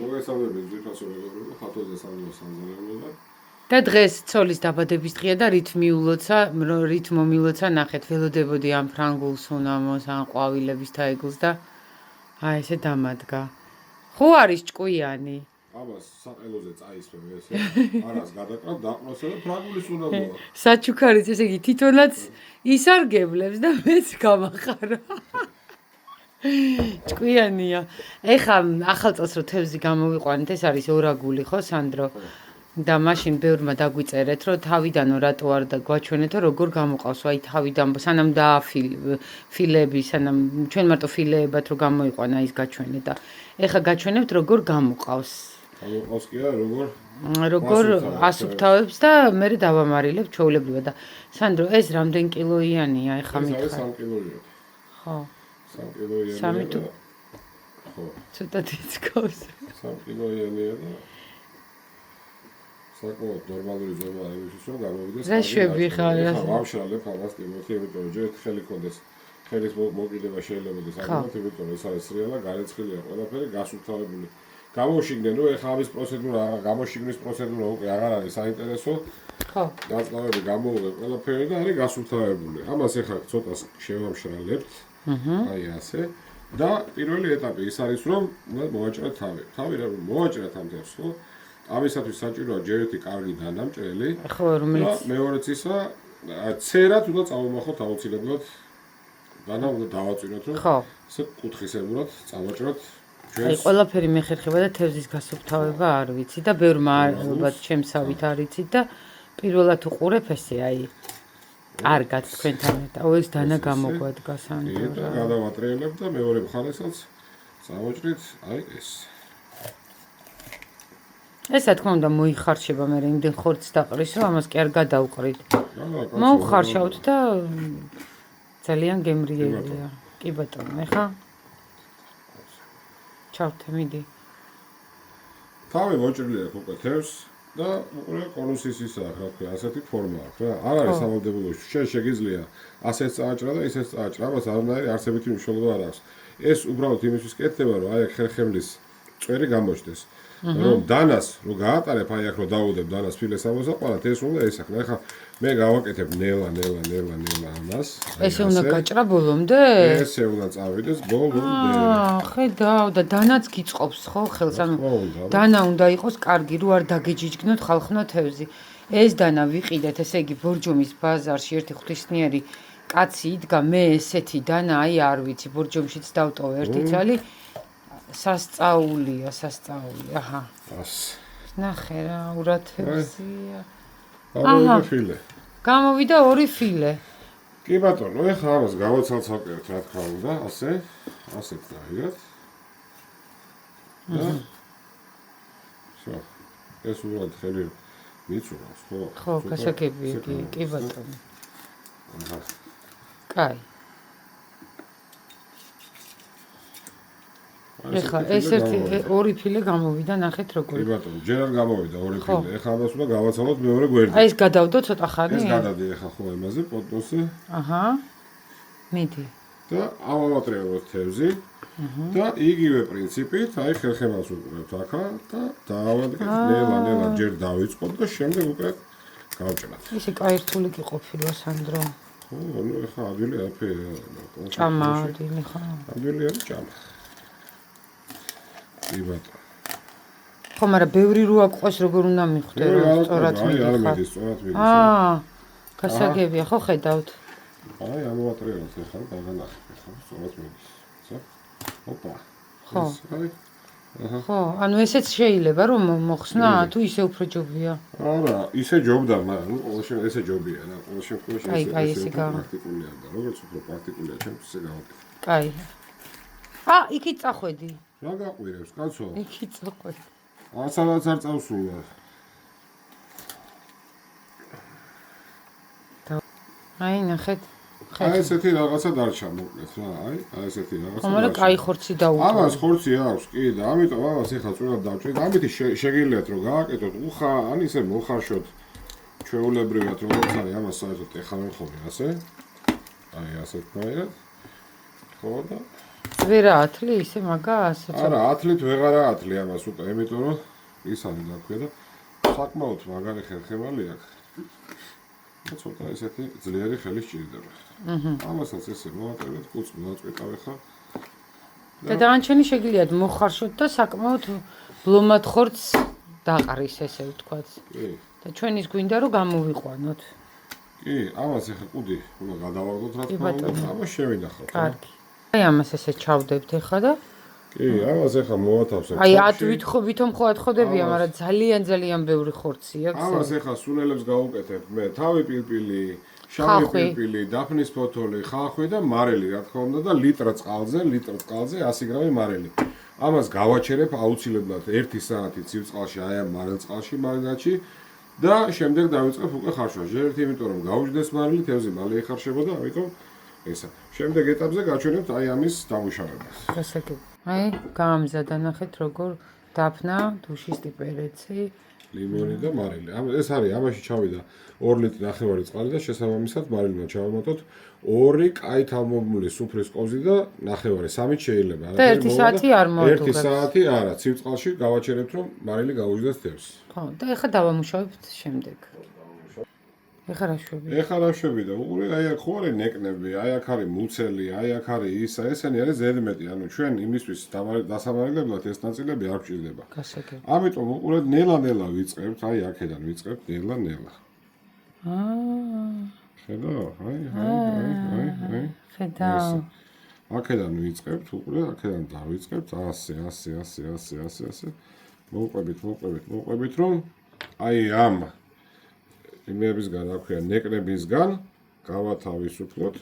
მოგესალმებით ძვირფასურებები, ხატოზე სამზარეულობა. და დღეს ცოლის დაბადების დღეა და რით მომილოცა ნახეთ, ველოდებოდი ამ ფრანგულ სუნამოს, ან ყვავილების თაიგულს და აი ესე დამადგა. ხო არის ჭკვიანი? ამას საყელოზე წაისვევ ესე. არას გადაკრავ, დაყნოსე და ფრანგული სუნამოა. საჩუქარიც ესე იგი თვითონაც ისარგებლებს და მეც გამახარა. ჭკვიანია. ეხა ახალ წელს რო თევზი გამოვიყვანეთ, ეს არის ორაგული ხო, სანდრო? და მაშინ ბევრმა დაგვიწერეთ, რომ თავიდანო რატო არ გვაჩვენეთო, როგორ გამოყავს, აი თავიდან, სანამ ფილეები, სანამ ჩვენ მარტო ფილეებად რო გამოიყვანა ის გაჩვენეთ და ეხა გაჩვენებთ როგორ გამოყავს. გამოყავს კი არა, როგორ ასუფთავებს და მე დავამარილებ ჩვეულებრივად და სანდრო, ეს რამდენ კილოიანია ეხა მითხარ? ეს 3 კილოია. ხო. 3 კილოიანია. 3 თუ ხო. ცოტა თითქოს. 3 კილოიანია და საკმაოდ ნორმალური ზომა არის იმისთვის, რომ გამოვიდეს. რა შვები ხარ? ვამშრალებ ამას ტიმოთი, იმიტომ რომ ჯერ ხელი კონდეს. ხელის მოკიდება შეიძლება და საკმაოდ, იმიტომ რომ ეს არის სრიალა, გარეცხილია ყველაფერი, გასუფთავებული. გამოშიგდნენ, რომ ეხა ამის პროცედურა, გამოშიგნის პროცედურა უკვე აღარ არის საინტერესო. ხო. ნაწლავები გამოვიდა ყველაფერი და არის გასუფთავებული. ამას ეხა ცოტას შევამშრალებთ. აი ასე. და პირველი ეტაპი ის არის, რომ მოვაჭრათ თავი. თავი რა მოვაჭრათ ამ თავს, ხო? ამისათვის საჭიროა ჯერ ერთი კარგი დანამჭრელი. ხო, რომელიც მეორეც ისა, ცერად უნდა წავუმახოთ აუცილებლად. დანა უნდა დავაწვინოთ, რომ ესე კუთხისებურად წავაჭრათ. აი ყველაფერი მეხერხება და თევზის გასუფთავება არ ვიცი და ბევრმა ალბათ ჩემსავით არ იცით და პირველად უყურებ ესე აი კარგად თქვენთან ერთად. ეს დანა გამოგვადგა სანდრო. და გადავატრიალებ და მეორე მხარესაც წავაჭრით აი ეს. ეს რა თქმა უნდა მოიხარშება მე იმდენ ხორცს დაყრის რომ ამას კი არ გადავყრით. მოუხარშავთ და ძალიან გემრიელია. კი ბატონო, ეხა ჩავთე მიდი. თავი მოჭრილი აქვს უკვე თევზს და უკვე კონუსის ისაა, რა ქვია, ასეთი ფორმა აქვს რა. არ არის სამალდებულოში. შეგიძლია ასეც წააჭრა და ისეც წააჭრა. ამას არანაირი არსებითი მნიშვნელობა არ აქვს. ეს უბრალოდ იმისთვის კეთდება, რომ აი აქ ხერხემლის წვერი გამოჩნდეს. რომ დანას რო გაატარებ, აი აქ რო დავუდებ დანას ფილეს ამოსაყვანად, ეს უნდა ესახნა. ეხლა მე გავაკეთებ ნელა ამას. ესე უნდა გაჭრა ბოლომდე? ესე უნდა წავიდეს ბოლომდე. ხედავ და დანაც გიწყობს ხო ხელს, ანუ დანა უნდა იყოს კარგი, რო არ დაგეჯიჯგნოთ ხალხნო თევზი. ეს დანა ვიყიდეთ, ესე იგი ბორჯომის ბაზარში ერთი ღვთისმიერი კაცი იდგა, მე ესეთი დანა აი არ ვიცი, ბორჯომშიც დავტოვე ერთი ძალი. სასწაულია. აჰა. ასე. ნახე რა, ურათევზია. გამოვიდა ფილე. გამოვიდა 2 ფილე. კი ბატონო, ეხლა ამას გავაცალცალკერთ, რა თქმა უნდა, ასეთ დაიღეთ. და всё. ეს უბრალოდ ხელი მიცურავს, ხო? ხო, გასაგებია, კი ბატონო. აჰა. კაი. ეხლა ეს 2 ფილე გამოვიდა, ნახეთ როგორ. კი ბატონო, ჯერ არ გამოვიდა 2 ფილე. ეხლა ამას უნდა გავაცალოთ მეორე გვერდი. აი ეს გადავდო ცოტა ხანი? ეს გადადი ეხლა ხო ემაზე პოტოსზე. აჰა. მიდი. და ავავატრიალოთ თევზი. და იგივე პრინციპით, აი ხერხემალს უყურებთ აქა და დავადგეთ ნელა ჯერ დავიწყოთ და შემდეგ უკვე გავჭრათ. ისე კაი რთული კი ყოფილა სანდრო. ხო, ნუ ეხლა ადვილი არაფერი. ჭამა ადვილი ხო? ადვილი არის ჭამა. კი ბატონო. ხო, მაგრამ ბევრი რო აკვას როგორ უნდა მიხვდე რომ სწორად მიდიხარ. არ მიდის, სწორად მიდის. გასაგებია, ხო ხედავთ. აი ამოვატრიალოთ ეხლა დაგანახეთ, ხო, სწორად მიდის. ოპა. ხო. აჰა. ხო, ანუ ესეც შეიძლება რომ მოხსნა, თუ ისე უფრო ჯობია. არა, ისე ჯობდა, მაგრამ ყოველ შემთხვევაში ესე ჯობია რა, ყოველ შემთხვევაში ესე პრაქტიკულია და როგორც უფრო პრაქტიკულია, ჩემს ისე გავაკეთე. კაი. იქით წახვედი. რა გაყვირებს, კაცო? იქით წახვედი. ასალაც არ წავსულა. აი, ნახეთ. აი ესეთი რაღაცა დარჩა მოკლედ რა, აი ესეთი რაღაცა. ხო, მაგრამ კაი ხორცი დაუყო. ამას ხორცი აქვს, კი და ამიტომ ამას ეხლა წვრილად დავჭრით. ამით შეგიძლიათ რომ გააკეთოთ უხა, ან ისე მოხარშოთ ჩვეულებრივად როგორც არის ამას საერთოდ ეხლა მე ხოლმე ასე. აი ასე თქვა. ხო და ვერა ათლი ისე მაგას? არა, ათლით ვეღარა ათლი ამას უკვე, იმიტომ რომ ის არის დაქვია და საკმაოდ მაგარი ხერხემალი აქვს. და ცოტა ესეთი ძლიერი ხელი სჭირდება. ამასაც ესე მოვატევით, კუც მოვაწვიტავ ახლა. და დანარჩენი შეგიძლიათ მოხარშოთ და საკმაოდ ბლომად ხორცს დაყრის, ესე ვთქვათ. კი. და ჩვენ ის გვინდა რომ გამოვიყვანოთ. კი, ამას ახლა კუდი უნდა გადავარდოთ რა თქმა უნდა, ამას შევინახავთ. კარგი. აი ამას ესე ჩავდებთ ახლა და კი, ამას ახლა მოვათავსებ. აი ვითომ ხო ათხოვდებია, მაგრამ ძალიან ბევრი ხორცი აქვს. ამას ახლა სუნელებს გავუკეთებ მე, თავი პილპილი, შავი პილპილი, დაფნის ფოთოლი, ხახვი და მარილი, რა თქმა უნდა და ლიტր წყალზე 100 გრამი მარილი. ამას გავაჩერებ აუცილებლად 1 საათი ცივ წყალში, აი ამ მარილ წყალში მარინადში და შემდეგ დავიწყებ უკვე ხარშვა. ჟერეთ, იმიტომ რომ გაუჯდეს მარილი, თევზი მალე იხარშებოდა, ამიტომ ესა. შემდეგ ეტაპზე გაჩვენებთ აი ამის დამუშავებას. გასაგები. აი, გაამზადა ნახეთ როგორ დაფნა, დუშისტი პერეცი, ლიმონი და მარილი. ეს არის, ამაში ჩავიდა 2 ლიტრი ნახევარი წყალი და შესაბამისად მარილმა ჩავამატოთ 2 კაი თავმობმული სუფრის ყოფზი და ნახევარი, 3-ით შეიძლება. და 1 საათი არ მოადუღებს. 1 საათი არა, ცივ წყალში გავაჩერებთ რომ მარილი გაუჯდეს თევზს. ხო, და ეხლა დავამუშავებთ შემდეგ. ეხლა რა შვები? ეხლა რა შვები და უყურე, აი აქ ხო არის ნეკნები, აი აქ არის მუცელი, აი აქ არის ისა, ესენი არის ზედმეტი, ანუ ჩვენ იმისთვის დასამარილებლად ეს ნაწილები არ გვჭირდება. გასაგები. ამიტომ უყურეთ, ნელა-ნელა ვიწყებთ, აი აქედან ვიწყებთ ნელა-ნელა. ხედავ? აი. ხედავ. აქედან ვიწყებთ, უყურე, აქედან დავიწყებთ 100. მოვყვებით, რომ აი ამ იმებისგან, რა ქვია, ნეკნებისგან გავათავისუფლოთ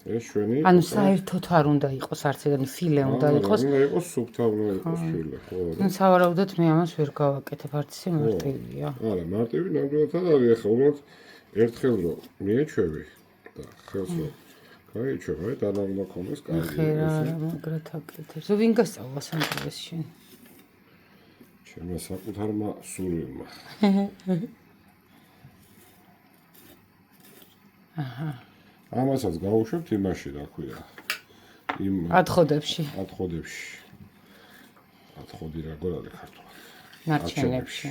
ეს ჩვენი. ანუ საერთოდ არ უნდა იყოს არც ეგენი ფილე უნდა იყოს. უნდა იყოს სუფთავი, იყოს ფილე, ხო. ნუ სავარაუდოდ მე ამას ვერ გავაკეთებ, არც ისე მარტივია. არა, მარტივი ნამდვილად არის, ახლა უბრალოდ ერთხელ რო მიეჩვევი და ხელს რო გაიჩვევ, აი და უნდა კონდეს კარგი. ხერა, მაგრად აკეთებს. ვინ გასწავლა სანდროს შენ? ჩემმა საკუთარმა სულმა. ამასაც გავუშვებთ იმაში, რა ქვია. იმ ათხოვდებში. ათხოვდი როგორ არის ქართულად? ნარჩენებში.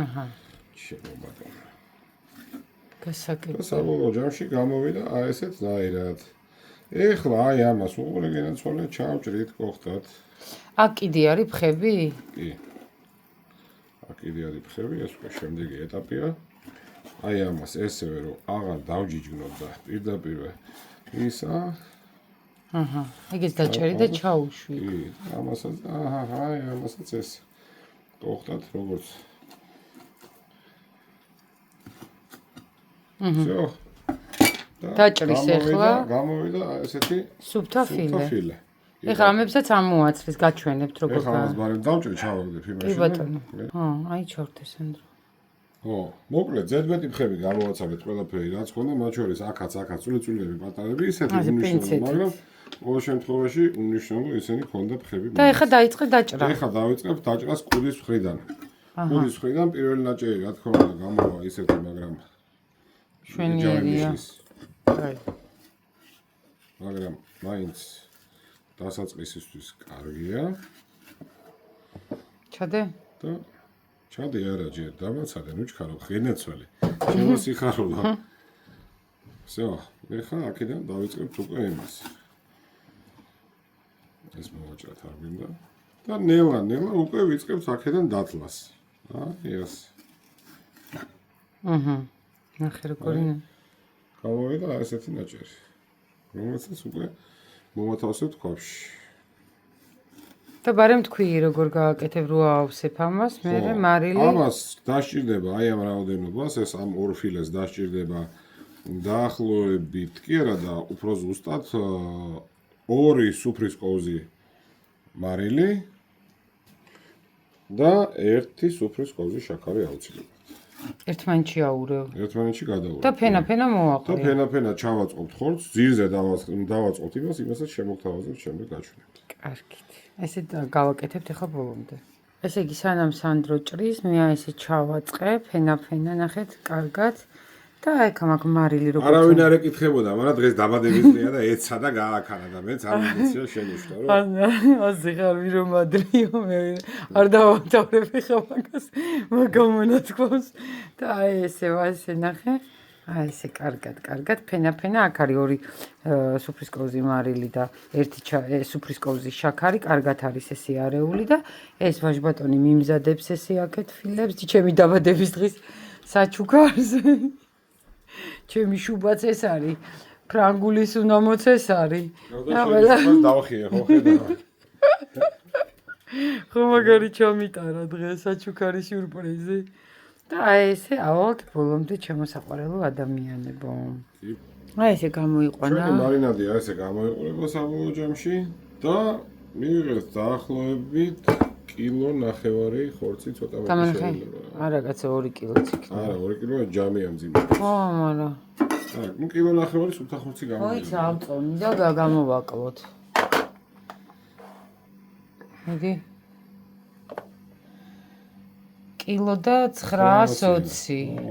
აჰა. შემობატონა. გასაგები. საბოლოო ჯამში გამოვიდა აი ესეთ ნაირად. ეხლა აი ამას უყურე გენაცვალე ჩავჭრით გოხდათ. აქ კიდე არის ფხები? კი. აქ კიდე არის ფხები, ეს უკვე შემდეგი ეტაპია. აი ამას ესევე რომ აღარ დავჯიჯგნოთ და პირდაპირ ისა. აჰა. ეგეც დაჭერი და ჩაუშვი. კი, ამასაც აი ამასაც ეს გოხდათ როგორც. всё. დაჭრის ეხლა. გამოვიდა ესეთი სუფთა ფილე. ფილე. ეხლა ამებსაც ამოაცლის, გაჩვენებთ როგორ ეხლა მას ბარემ დავჭრი ჩავაგდებ იმაში. კი ბატონო. აი ჩორთე სანდრო. ხო, მოკლედ ზედმეტი ფხები გამოვაცალეთ ყველაფერი, რაც ქონდა, მათ შორის აქაც წული-წულები პატარები, ისეთი უნიშნულო, მაგრამ ყოველ შემთხვევაში უნიშნულო ისინი ქონდა ფხები. და ეხლა დაიწყე დაჭრა. ეხლა დავიწყებ დაჭრას კუდის მხრიდან. კუდის მხრიდან პირველი ნაჭერი, რა თქმა უნდა, გამოვა ისეთი, მაგრამ შვენიერია. აი. მაგრამ მაინც დასაწყისისთვის კარგია. ჩადე? და ჩადე არა ჯერ დამაცადე, ნუ ჩქარო ხენაცვალე. შემოსიხარულა. всё, ეხლა აქედან დავიწყებთ უკვე იმას. ეს მოვაჭრათ არ გინდა. და ნელა უკვე ვიწყებთ აქედან დათლას. აი ეს. ნახე როგორი. გამოვიდა ესეთი ნაჭერი. რომელსაც უკვე მოვათავსებთ ქვაში. და ბარემ თქვი როგორ გააკეთებ რო აავსებ ამას, მე მარილი. ამას დასჭირდება აი ამ რაოდენობას, ეს ამ ორ ფილეს დასჭირდება დაახლოებით კი არა და უფრო ზუსტად 2 სუფრის ყოფზი მარილი და 1 სუფრის ყოფზი შაქარი აუცილებლად. ერთმანეთში აურევ. ერთმანეთში გადავურევ. და ფენა მოვაყრე. და ფენა ჩავაწყობთ ხორცს, ძირზე დავაწყობთ იმასაც შემოგთავაზებთ შემდეგ გაჩვენებთ. კარგით. ესე გავაკეთებთ ახლა ბოლომდე. ესე იგი სანამ სანდრო ჭრის, მე აი ესე ჩავაწყებ, ფენა ნახეთ, კარგად და ეგ მაგ მარილი როგორ არავინ არ ეკითხებოდა, მაგრამ დღეს დაბადებისდღეა და ეცა და გააქარა და მეც არ ვიცია შენიშნა რომ ასე ხარ ვირომადრიო მე არ დავამთავრები ხა მაგას მაგამონათქვამს და აი ესე ვასე ნახე აი ესე კარგად ფენა აქ არის ორი სუფრისკოვზი მარილი და ერთი სუფრისკოვზი შაქარი კარგად არის ესე არეული და ეს ვაჟბატონი მიმზადებს ესე აქეთ ფილებს ჩემი დაბადების დღის საჩუქარს ჩემი შუბაც ეს არის ფრანგულის უნამოც ეს არის დავხიე ხო ხედავ ხო მაგარი ჩამიტარა დღეს საჩუქარი სიურპრიზი და აი ესე ავალთ ბოლომდე ჩემოსაყვარელო ადამიანებო აი ესე გამოიყვანა ჩვენი მარინადი აი ესე გამოიყურება საბოლოო ჯამში და მივიღეთ დაახლოებით კილო ნახევარი ხორცი ცოტა მეტი შეიძლება არა კაცო 2 კილოც იქნება არა 2 კილო ჯამია მძიმე ხო მაგრამ აი ნუ კილო ნახევარი სულთა ხორცი გამოიყურება ოიც ავწონი და გამოვაკლოთ მიდი კილო და 920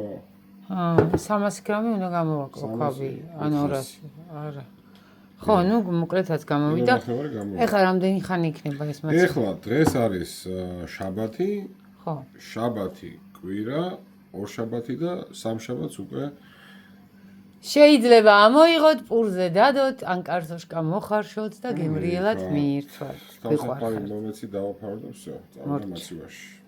300 გრამი უნდა გამოვაკლო ქვაბი ან 200 არა ხო ნუ მოკლედაც გამოვიდა ეხლა რამდენი ხანი იქნება ეს მაც ეხლა დღეს არის შაბათი ხო შაბათი კვირა ორშაბათი და სამშაბათს უკვე შეიძლება ამოიღოთ პურზე დადოთ ან კარტოშკა მოხარშოთ და გემრიელად მიირთვათ თავსაფარი მომეცი დავაფარო და всё წავიდა მასივაში